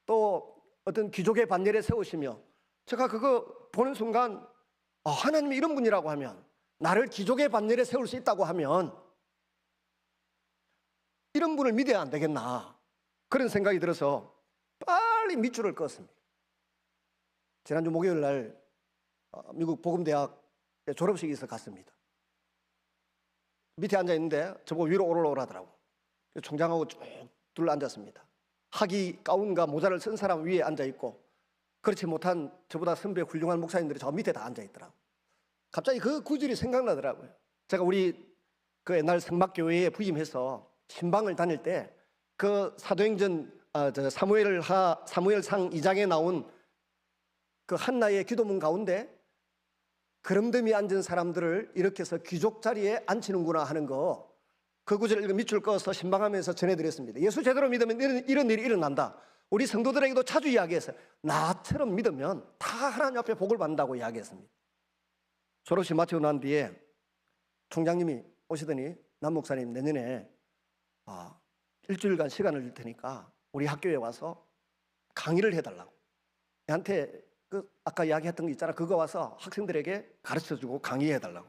또 어떤 귀족의 반열에 세우시며, 제가 그거 보는 순간 하나님이 이런 분이라고 하면, 나를 귀족의 반열에 세울 수 있다고 하면 이런 분을 믿어야 안 되겠나, 그런 생각이 들어서 빨리 밑줄을 그었습니다. 지난주 목요일 날 미국 복음대학 졸업식이 있어 갔습니다. 밑에 앉아 있는데 저보고 위로 오르라더라고. 총장하고 쭉 둘러 앉았습니다. 하기 가운과 모자를 쓴 사람 위에 앉아 있고, 그렇지 못한 저보다 선배 훌륭한 목사님들이 저 밑에 다 앉아 있더라고. 갑자기 그 구절이 생각나더라고요. 제가 우리 그 옛날 성막교회에 부임해서 신방을 다닐 때 그 사도행전 사무엘상 2장에 나온 그 한나의 기도문 가운데 그름더미 앉은 사람들을 일으켜서 귀족 자리에 앉히는구나 하는 거, 그 구절을 읽어 밑줄 그어서 신방하면서 전해드렸습니다. 예수 제대로 믿으면 이런 일이 일어난다. 우리 성도들에게도 자주 이야기했어요. 나처럼 믿으면 다 하나님 앞에 복을 받는다고 이야기했습니다. 졸업식 마치고 난 뒤에 총장님이 오시더니, 남 목사님 내년에 일주일간 시간을 줄 테니까 우리 학교에 와서 강의를 해달라고. 얘한테 그 아까 이야기했던 거 있잖아, 그거 와서 학생들에게 가르쳐주고 강의해달라고.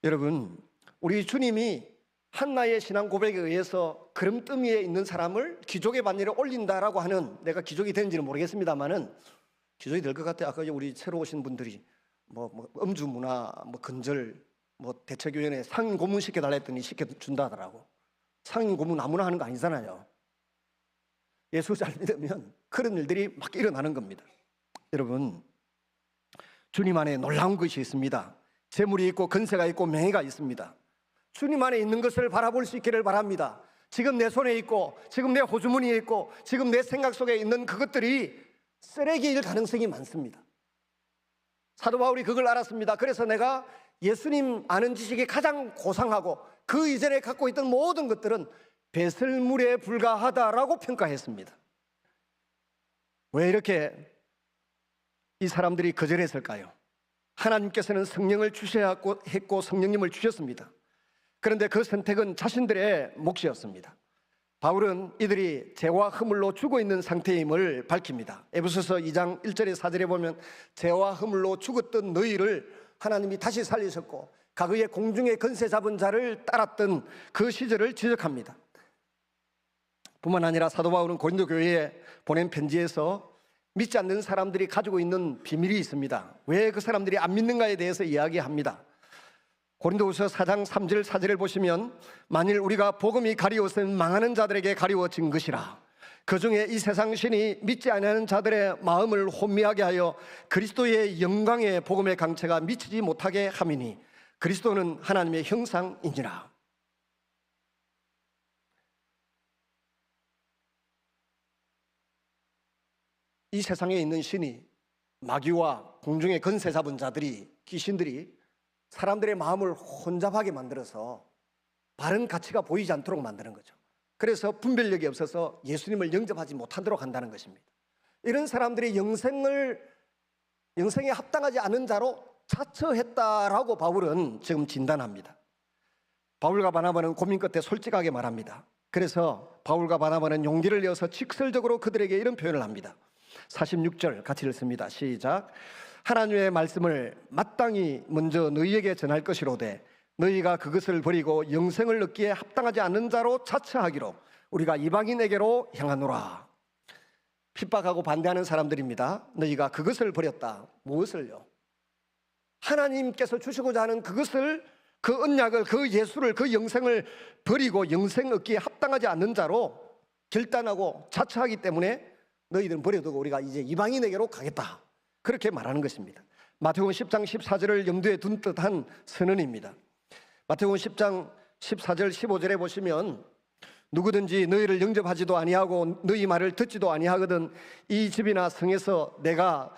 여러분, 우리 주님이 한나의 신앙 고백에 의해서 그름더미에 있는 사람을 기족의 반열에 올린다라고 하는, 내가 기족이 되는지는 모르겠습니다만은 기족이 될 것 같아요. 아까 우리 새로 오신 분들이 뭐 음주 문화, 근절, 대책위원회 상임 고문 시켜달라 했더니 시켜준다 하더라고. 상임 고문 아무나 하는 거 아니잖아요. 예수 잘 믿으면 그런 일들이 막 일어나는 겁니다. 여러분, 주님 안에 놀라운 것이 있습니다. 재물이 있고 건세가 있고 명예가 있습니다. 주님 안에 있는 것을 바라볼 수 있기를 바랍니다. 지금 내 손에 있고, 지금 내 호주머니에 있고, 지금 내 생각 속에 있는 그것들이 쓰레기일 가능성이 많습니다. 사도 바울이 그걸 알았습니다. 그래서 내가 예수님 아는 지식이 가장 고상하고 그 이전에 갖고 있던 모든 것들은 배설물에 불과하다라고 평가했습니다. 왜 이렇게 이 사람들이 거절했을까요? 하나님께서는 성령을 주셔야 했고 성령님을 주셨습니다. 그런데 그 선택은 자신들의 몫이었습니다. 바울은 이들이 죄와 허물로 죽어 있는 상태임을 밝힙니다. 에베소서 2장 1절에 4절에 보면 죄와 허물로 죽었던 너희를 하나님이 다시 살리셨고 과거에 공중에 건세 잡은 자를 따랐던 그 시절을 지적합니다. 뿐만 아니라 사도 바울은 고린도 교회에 보낸 편지에서 믿지 않는 사람들이 가지고 있는 비밀이 있습니다. 왜 그 사람들이 안 믿는가에 대해서 이야기합니다. 고린도후서 4장 3절 4절을 보시면, 만일 우리가 복음이 가리웠으면 망하는 자들에게 가리워진 것이라. 그 중에 이 세상 신이 믿지 않는 자들의 마음을 혼미하게 하여 그리스도의 영광의 복음의 강체가 미치지 못하게 함이니 그리스도는 하나님의 형상이니라. 이 세상에 있는 신이, 마귀와 공중에 건세 잡은 자들이, 귀신들이 사람들의 마음을 혼잡하게 만들어서 바른 가치가 보이지 않도록 만드는 거죠. 그래서 분별력이 없어서 예수님을 영접하지 못하도록 한다는 것입니다. 이런 사람들이 영생에 합당하지 않은 자로 자처했다라고 바울은 지금 진단합니다. 바울과 바나바는 고민 끝에 솔직하게 말합니다. 그래서 바울과 바나바는 용기를 내어서 직설적으로 그들에게 이런 표현을 합니다. 46절 같이 읽습니다. 시작. 하나님의 말씀을 마땅히 먼저 너희에게 전할 것이로되 너희가 그것을 버리고 영생을 얻기에 합당하지 않는 자로 자처하기로 우리가 이방인에게로 향하노라. 핍박하고 반대하는 사람들입니다. 너희가 그것을 버렸다. 무엇을요? 하나님께서 주시고자 하는 그것을, 그 언약을, 그 예수를, 그 영생을 버리고 영생 얻기에 합당하지 않는 자로 결단하고 자처하기 때문에 너희들은 버려두고 우리가 이제 이방인에게로 가겠다. 그렇게 말하는 것입니다. 마태복음 10장 14절을 염두에 둔 듯한 선언입니다. 마태복음 10장 14절 15절에 보시면, 누구든지 너희를 영접하지도 아니하고 너희 말을 듣지도 아니하거든 이 집이나 성에서 내가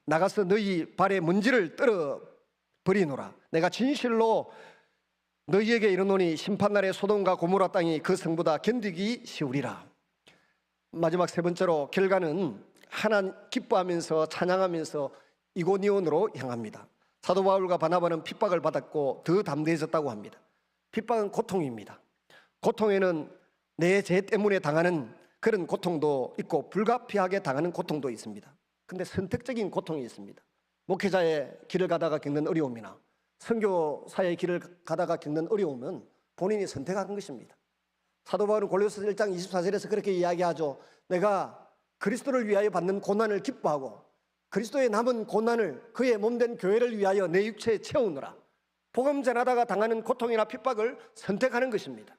나가서 너희 발에 먼지를 떨어 버리노라. 내가 진실로 너희에게 이르노니 심판날에 소돔과 고모라 땅이 그 성보다 견디기 쉬우리라. 마지막 세 번째로, 결과는 하나님 기뻐하면서 찬양하면서 이고니온으로 향합니다. 사도 바울과 바나바는 핍박을 받았고 더 담대해졌다고 합니다. 핍박은 고통입니다. 고통에는 내 죄 때문에 당하는 그런 고통도 있고 불가피하게 당하는 고통도 있습니다. 근데 선택적인 고통이 있습니다. 목회자의 길을 가다가 겪는 어려움이나 선교사의 길을 가다가 겪는 어려움은 본인이 선택한 것입니다. 사도 바울은 골로새 1장 24절에서 그렇게 이야기하죠. 내가 그리스도를 위하여 받는 고난을 기뻐하고 그리스도의 남은 고난을 그의 몸된 교회를 위하여 내 육체에 채우느라 복음 전하다가 당하는 고통이나 핍박을 선택하는 것입니다.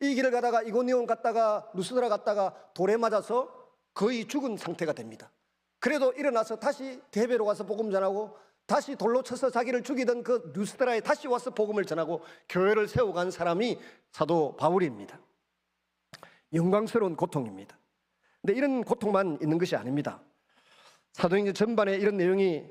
이 길을 가다가 이고니온 갔다가 루스드라 갔다가 돌에 맞아서 거의 죽은 상태가 됩니다. 그래도 일어나서 다시 데베로 가서 복음 전하고 다시 돌로 쳐서 자기를 죽이던 그 루스드라에 다시 와서 복음을 전하고 교회를 세워간 사람이 사도 바울입니다. 영광스러운 고통입니다. 근데 이런 고통만 있는 것이 아닙니다. 사도행전 전반에 이런 내용이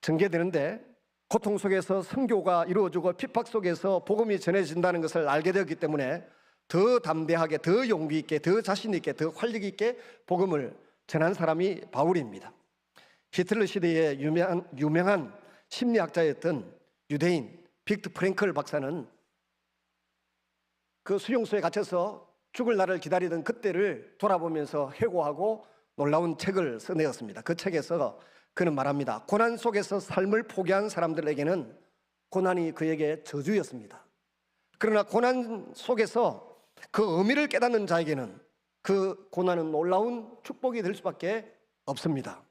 전개되는데 고통 속에서 선교가 이루어지고 핍박 속에서 복음이 전해진다는 것을 알게 되었기 때문에 더 담대하게, 더 용기 있게, 더 자신 있게, 더 활력 있게 복음을 전한 사람이 바울입니다. 히틀러 시대의 유명한 심리학자였던 유대인 빅터 프랭클 박사는 그 수용소에 갇혀서 죽을 날을 기다리던 그때를 돌아보면서 회고하고 놀라운 책을 써내었습니다. 그 책에서 그는 말합니다. 고난 속에서 삶을 포기한 사람들에게는 고난이 그에게 저주였습니다. 그러나 고난 속에서 그 의미를 깨닫는 자에게는 그 고난은 놀라운 축복이 될 수밖에 없습니다.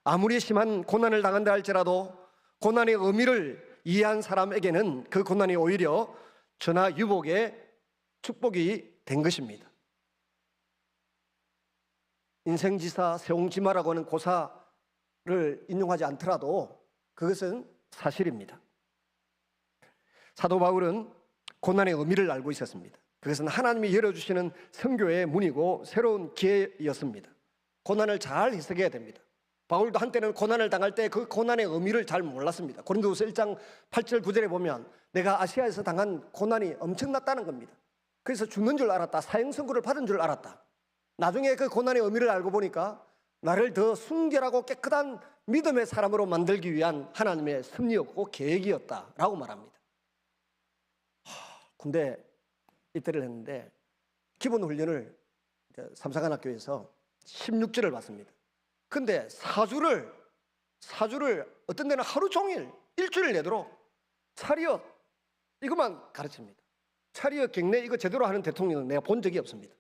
아무리 심한 고난을 당한다 할지라도 고난의 의미를 이해한 사람에게는 그 고난이 오히려 전하 유복의 축복이 된 것입니다. 인생지사 세옹지마라고 하는 고사를 인용하지 않더라도 그것은 사실입니다. 사도 바울은 고난의 의미를 알고 있었습니다. 그것은 하나님이 열어주시는 선교의 문이고 새로운 기회였습니다. 고난을 잘 해석해야 됩니다. 바울도 한때는 고난을 당할 때 그 고난의 의미를 잘 몰랐습니다. 고린도후서 1장 8절 9절에 보면 내가 아시아에서 당한 고난이 엄청났다는 겁니다. 그래서 죽는 줄 알았다. 사형 선고를 받은 줄 알았다. 나중에 그 고난의 의미를 알고 보니까 나를 더 순결하고 깨끗한 믿음의 사람으로 만들기 위한 하나님의 섭리였고 계획이었다라고 말합니다. 군대 입대를 했는데 기본 훈련을 삼사관학교에서 16주를 받습니다. 근데 사주를 어떤 데는 하루 종일 일주일 내도록 차리엇 이것만 가르칩니다. 차리엇 경례 이거 제대로 하는 대통령은 내가 본 적이 없습니다.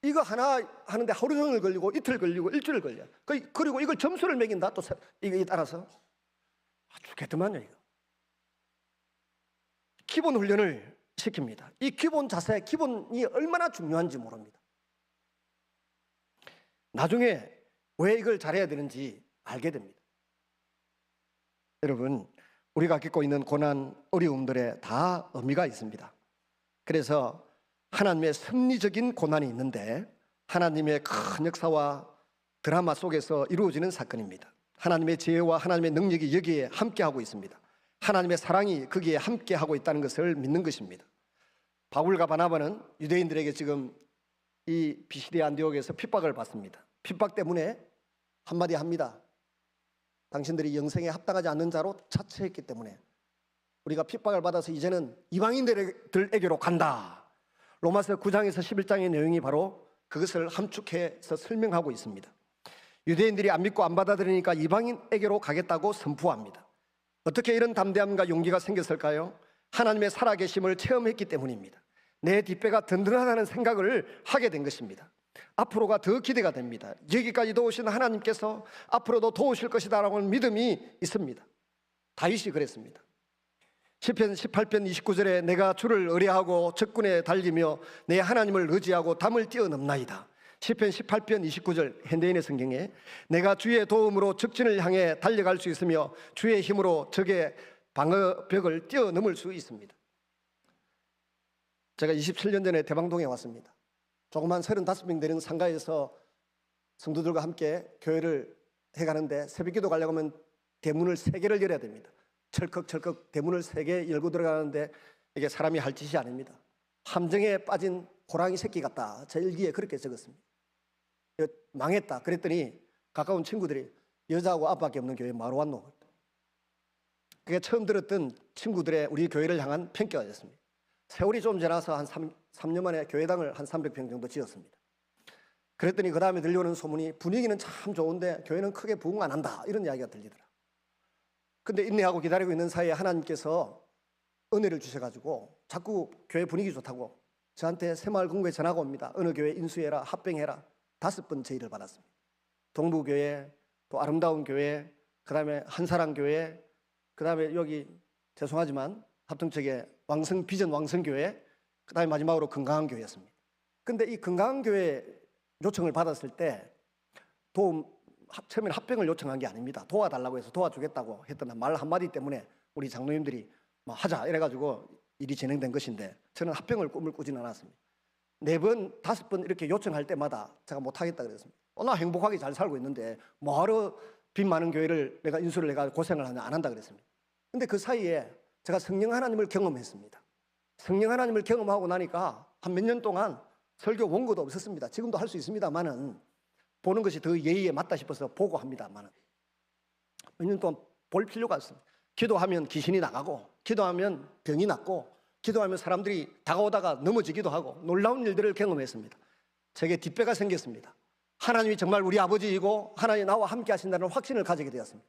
이거 하나 하는데 하루 종일 걸리고 이틀 걸리고 일주일 걸려요. 그리고 이걸 점수를 매긴다 또 이거에 따라서 죽겠더만요. 이거 기본 훈련을 시킵니다. 이 기본 자세, 기본이 얼마나 중요한지 모릅니다. 나중에 왜 이걸 잘해야 되는지 알게 됩니다. 여러분, 우리가 겪고 있는 고난, 어려움들에 다 의미가 있습니다. 그래서 하나님의 섭리적인 고난이 있는데 하나님의 큰 역사와 드라마 속에서 이루어지는 사건입니다. 하나님의 지혜와 하나님의 능력이 여기에 함께하고 있습니다. 하나님의 사랑이 거기에 함께하고 있다는 것을 믿는 것입니다. 바울과 바나바는 유대인들에게 지금 이 비시디아 안디옥에서 핍박을 받습니다. 핍박 때문에 한마디 합니다. 당신들이 영생에 합당하지 않는 자로 자처했기 때문에 우리가 핍박을 받아서 이제는 이방인들에게로 간다. 로마서 9장에서 11장의 내용이 바로 그것을 함축해서 설명하고 있습니다. 유대인들이 안 믿고 안 받아들이니까 이방인에게로 가겠다고 선포합니다. 어떻게 이런 담대함과 용기가 생겼을까요? 하나님의 살아계심을 체험했기 때문입니다. 내 뒷배가 든든하다는 생각을 하게 된 것입니다. 앞으로가 더 기대가 됩니다. 여기까지 도우신 하나님께서 앞으로도 도우실 것이다 라고 하는 믿음이 있습니다. 다윗이 그랬습니다. 시편 18편 29절에 내가 주를 의뢰하고 적군에 달리며 내 하나님을 의지하고 담을 뛰어넘나이다. 시편 18편 29절 현대인의 성경에 내가 주의 도움으로 적진을 향해 달려갈 수 있으며 주의 힘으로 적의 방어벽을 뛰어넘을 수 있습니다. 제가 27년 전에 대방동에 왔습니다. 조그만 35명 되는 상가에서 성도들과 함께 교회를 해가는데 새벽기도 가려고 하면 대문을 3개를 열어야 됩니다. 철컥철컥 대문을 3개 열고 들어가는데 이게 사람이 할 짓이 아닙니다. 함정에 빠진 호랑이 새끼 같다. 제 일기에 그렇게 적었습니다. 망했다. 그랬더니 가까운 친구들이 여자하고 아빠밖에 없는 교회에 마루 왔노. 그게 처음 들었던 친구들의 우리 교회를 향한 평가였습니다. 세월이 좀 지나서 한 3년 만에 교회당을 한 300평 정도 지었습니다. 그랬더니 그 다음에 들려오는 소문이 분위기는 참 좋은데 교회는 크게 부흥 안 한다 이런 이야기가 들리더라. 근데 인내하고 기다리고 있는 사이에 하나님께서 은혜를 주셔가지고 자꾸 교회 분위기 좋다고 저한테 새마을금고에 전화가 옵니다. 어느 교회 인수해라, 합병해라. 5번 제의를 받았습니다. 동부교회, 또 아름다운 교회, 그 다음에 한사랑교회, 그 다음에 여기 죄송하지만 합동측에 비전 왕성교회, 그 다음에 마지막으로 건강한 교회였습니다. 근데 이 건강한 교회 요청을 받았을 때 처음에는 합병을 요청한 게 아닙니다. 도와달라고 해서 도와주겠다고 했던 말 한마디 때문에 우리 장로님들이 하자 이래가지고 일이 진행된 것인데, 저는 합병을 꿈을 꾸지는 않았습니다. 4번, 5번 이렇게 요청할 때마다 제가 못하겠다 그랬습니다. 나 행복하게 잘 살고 있는데 뭐하러 빚 많은 교회를 내가 인수를 해가 고생을 하냐, 안 한다 그랬습니다. 근데 그 사이에 제가 성령 하나님을 경험했습니다. 성령 하나님을 경험하고 나니까 한 몇 년 동안 설교 원고도 없었습니다. 지금도 할 수 있습니다만은 보는 것이 더 예의에 맞다 싶어서 보고 합니다만은 몇 년 동안 볼 필요가 없습니다. 기도하면 귀신이 나가고, 기도하면 병이 낫고, 기도하면 사람들이 다가오다가 넘어지기도 하고 놀라운 일들을 경험했습니다. 제게 뒷배가 생겼습니다. 하나님이 정말 우리 아버지이고 하나님이 나와 함께 하신다는 확신을 가지게 되었습니다.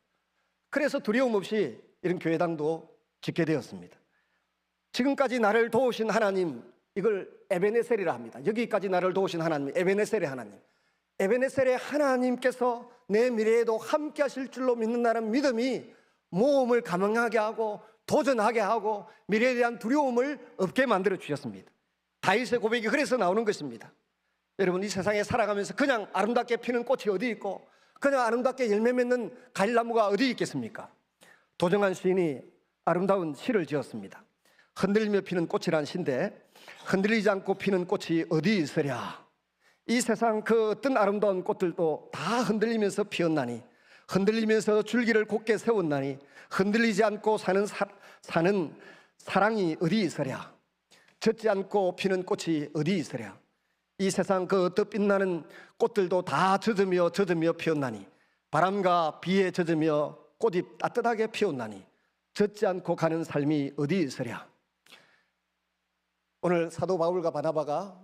그래서 두려움 없이 이런 교회당도 짓게 되었습니다. 지금까지 나를 도우신 하나님, 이걸 에베네셀이라 합니다. 여기까지 나를 도우신 하나님, 에베네셀의 하나님. 에베네셀의 하나님께서 내 미래에도 함께 하실 줄로 믿는다는 믿음이 모험을 가능하게 하고 도전하게 하고 미래에 대한 두려움을 없게 만들어 주셨습니다. 다윗의 고백이 그래서 나오는 것입니다. 여러분, 이 세상에 살아가면서 그냥 아름답게 피는 꽃이 어디 있고 그냥 아름답게 열매 맺는 과일나무가 어디 있겠습니까? 도정한 시인이 아름다운 시를 지었습니다. 흔들리며 피는 꽃이란 시인데, 흔들리지 않고 피는 꽃이 어디 있으랴. 이 세상 그 어떤 아름다운 꽃들도 다 흔들리면서 피었나니, 흔들리면서 줄기를 곧게 세웠나니, 흔들리지 않고 사는 사랑이 어디 있으랴. 젖지 않고 피는 꽃이 어디 있으랴. 이 세상 그 어떤 빛나는 꽃들도 다 젖으며 피었나니, 바람과 비에 젖으며 꽃이 따뜻하게 피었나니, 젖지 않고 가는 삶이 어디 있으랴. 오늘 사도 바울과 바나바가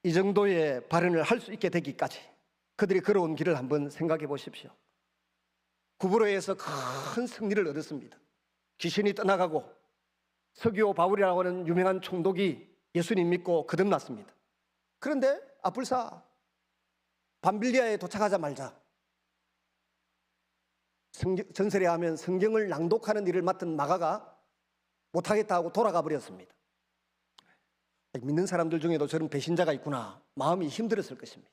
이 정도의 발언을 할 수 있게 되기까지 그들이 걸어온 길을 한번 생각해 보십시오. 구브로에서 큰 승리를 얻었습니다. 귀신이 떠나가고 서기오 바울이라고 하는 유명한 총독이 예수님 믿고 거듭났습니다. 그런데 아뿔사 밤빌리아에 도착하자마자 전설에 하면 성경을 낭독하는 일을 맡은 마가가 못하겠다 하고 돌아가 버렸습니다. 믿는 사람들 중에도 저런 배신자가 있구나, 마음이 힘들었을 것입니다.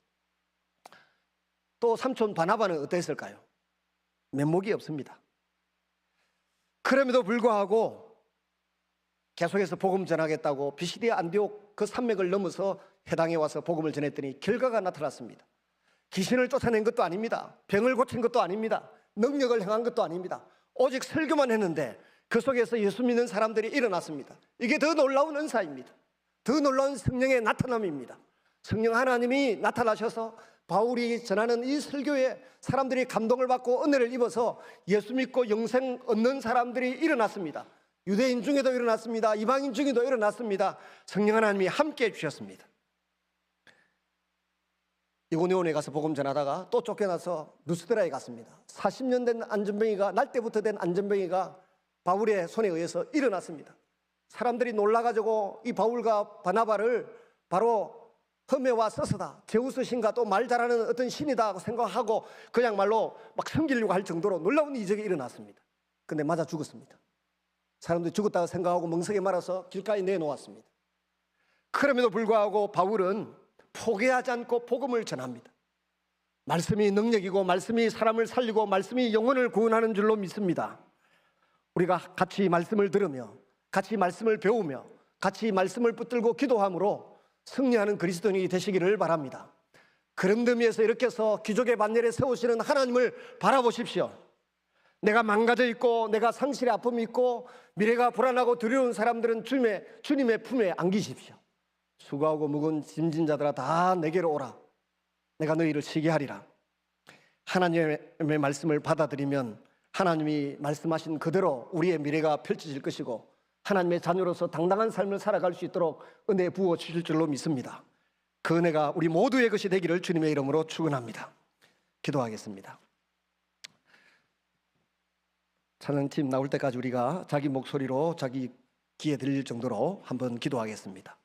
또 삼촌 바나바는 어땠을까요? 면목이 없습니다. 그럼에도 불구하고 계속해서 복음 전하겠다고 비시디아 안디옥 그 산맥을 넘어서 해당에 와서 복음을 전했더니 결과가 나타났습니다. 귀신을 쫓아낸 것도 아닙니다. 병을 고친 것도 아닙니다. 능력을 행한 것도 아닙니다. 오직 설교만 했는데 그 속에서 예수 믿는 사람들이 일어났습니다. 이게 더 놀라운 은사입니다. 더 놀라운 성령의 나타남입니다. 성령 하나님이 나타나셔서 바울이 전하는 이 설교에 사람들이 감동을 받고 은혜를 입어서 예수 믿고 영생 얻는 사람들이 일어났습니다. 유대인 중에도 일어났습니다. 이방인 중에도 일어났습니다. 성령 하나님이 함께해 주셨습니다. 이고니온에 가서 복음 전하다가 또 쫓겨나서 루스드라에 갔습니다. 40년 된 안전병이가, 날 때부터 된 안전병이가 바울의 손에 의해서 일어났습니다. 사람들이 놀라가지고 이 바울과 바나바를 바로 흠에와 서서다, 제우스 신과 또 말 잘하는 어떤 신이다 하고 생각하고 그냥 말로 막 섬기려고 할 정도로 놀라운 이적이 일어났습니다. 근데 맞아 죽었습니다. 사람들이 죽었다고 생각하고 멍석에 말아서 길가에 내놓았습니다. 그럼에도 불구하고 바울은 포기하지 않고 복음을 전합니다. 말씀이 능력이고 말씀이 사람을 살리고 말씀이 영혼을 구원하는 줄로 믿습니다. 우리가 같이 말씀을 들으며 같이 말씀을 배우며 같이 말씀을 붙들고 기도함으로 승리하는 그리스도인이 되시기를 바랍니다. 그런 의미에서 이렇게 해서 귀족의 반열에 세우시는 하나님을 바라보십시오. 내가 망가져 있고 내가 상실의 아픔이 있고 미래가 불안하고 두려운 사람들은 주님의 품에 안기십시오. 수고하고 무거운 짐진 자들아 다 내게로 오라. 내가 너희를 쉬게 하리라. 하나님의 말씀을 받아들이면 하나님이 말씀하신 그대로 우리의 미래가 펼쳐질 것이고 하나님의 자녀로서 당당한 삶을 살아갈 수 있도록 은혜 부어 주실 줄로 믿습니다. 그 은혜가 우리 모두의 것이 되기를 주님의 이름으로 축원합니다. 기도하겠습니다. 찬양팀 나올 때까지 우리가 자기 목소리로 자기 귀에 들릴 정도로 한번 기도하겠습니다.